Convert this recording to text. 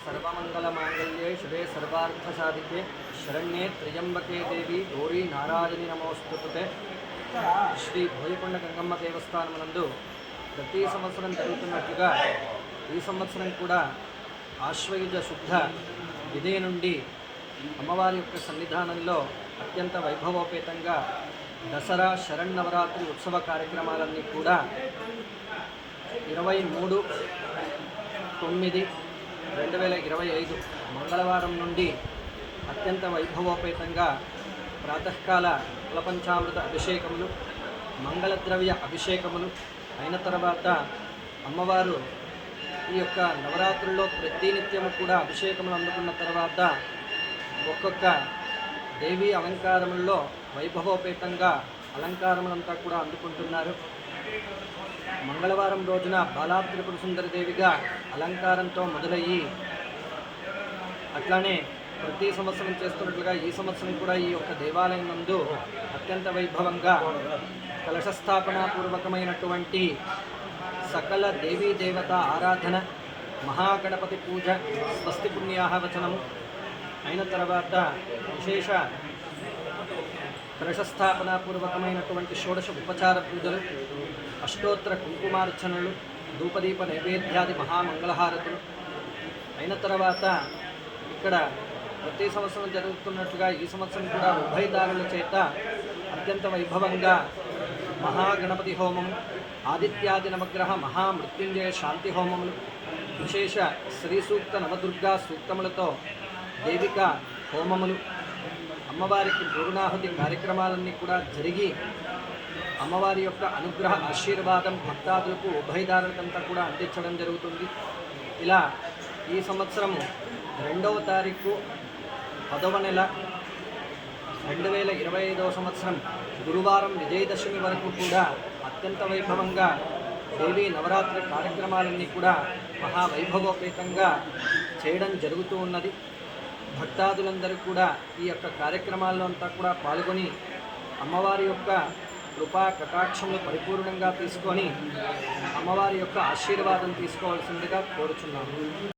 सर्वमंगलमांगल्ये शिवे सर्वार्थसाधिके शरण्ये त्र्यंबके देवी गौरी नारायणी नमोस्तुते। శ్రీ బోయకొండ గంగమ్మ దేవస్థానమునందు ప్రతి సంవత్సరం జరుగుతున్నట్లుగా ఈ సంవత్సరం కూడా ఆశ్వయుజ శుద్ధ విదే నుండి అమ్మవారి యొక్క సన్నిధానంలో అత్యంత వైభవోపేతంగా దసరా శరన్నవరాత్రి ఉత్సవ కార్యక్రమాలన్నీ కూడా 23/9/2025 మంగళవారం నుండి అత్యంత వైభవోపేతంగా ప్రాతకాల కులపంచామృత అభిషేకములు, మంగళద్రవ్య అభిషేకములు అయిన తర్వాత అమ్మవారు ఈ యొక్క నవరాత్రుల్లో ప్రతినిత్యము కూడా అభిషేకములు అందుకున్న తర్వాత ఒక్కొక్క దేవీ అలంకారముల్లో వైభవోపేతంగా అలంకారములంతా కూడా అందుకుంటున్నారు. మంగళవారం రోజున బాలా త్రిపుర సుందరి దేవిగా అలంకారంతో మొదలయ్యి అట్లానే ప్రతి సంవత్సరం చేస్తున్నట్లుగా ఈ సంవత్సరం కూడా ఈ యొక్క దేవాలయం నందు అత్యంత వైభవంగా కలశస్థాపనాపూర్వకమైనటువంటి సకల దేవీ దేవత ఆరాధన, మహాగణపతి పూజ, స్వస్తి పుణ్యాహవచనము అయిన తర్వాత విశేష కలశస్థాపనాపూర్వకమైనటువంటి షోడశ ఉపచార పూజలు, అష్టోత్తర కుంకుమార్చనలు, ధూపదీప నైవేద్యాది మహామంగళహారతులు అయిన తర్వాత ఇక్కడ ప్రతి సంవత్సరం జరుగుతున్నట్లుగా ఈ సంవత్సరం కూడా ఉభయదారుల చేత అత్యంత వైభవంగా మహాగణపతి హోమము, ఆదిత్యాది నవగ్రహ మహామృత్యుంజయ శాంతి హోమములు, విశేష శ్రీ సూక్త నవదుర్గా సూక్తములతో దేవిక హోమములు, అమ్మవారికి పూర్ణాహుతి కార్యక్రమాలన్నీ కూడా జరిగి అమ్మవారి యొక్క అనుగ్రహ ఆశీర్వాదం భక్తాదులకు ఉభయదారులకంతా కూడా అందించడం జరుగుతుంది. ఇలా ఈ సంవత్సరము 2వ తారీఖు 10వ నెల 2025 సంవత్సరం గురువారం విజయదశమి వరకు కూడా అత్యంత వైభవంగా దేవీ నవరాత్రి కార్యక్రమాలన్నీ కూడా మహావైభవోపేతంగా చేయడం జరుగుతూ ఉన్నది. భక్తాదులందరూ కూడా ఈ యొక్క కార్యక్రమాల్లో అంతా కూడా పాల్గొని అమ్మవారి యొక్క కృపా కటాక్షములు పరిపూర్ణంగా తీసుకొని అమ్మవారి యొక్క ఆశీర్వాదం తీసుకోవాల్సిందిగా కోరుచున్నాము.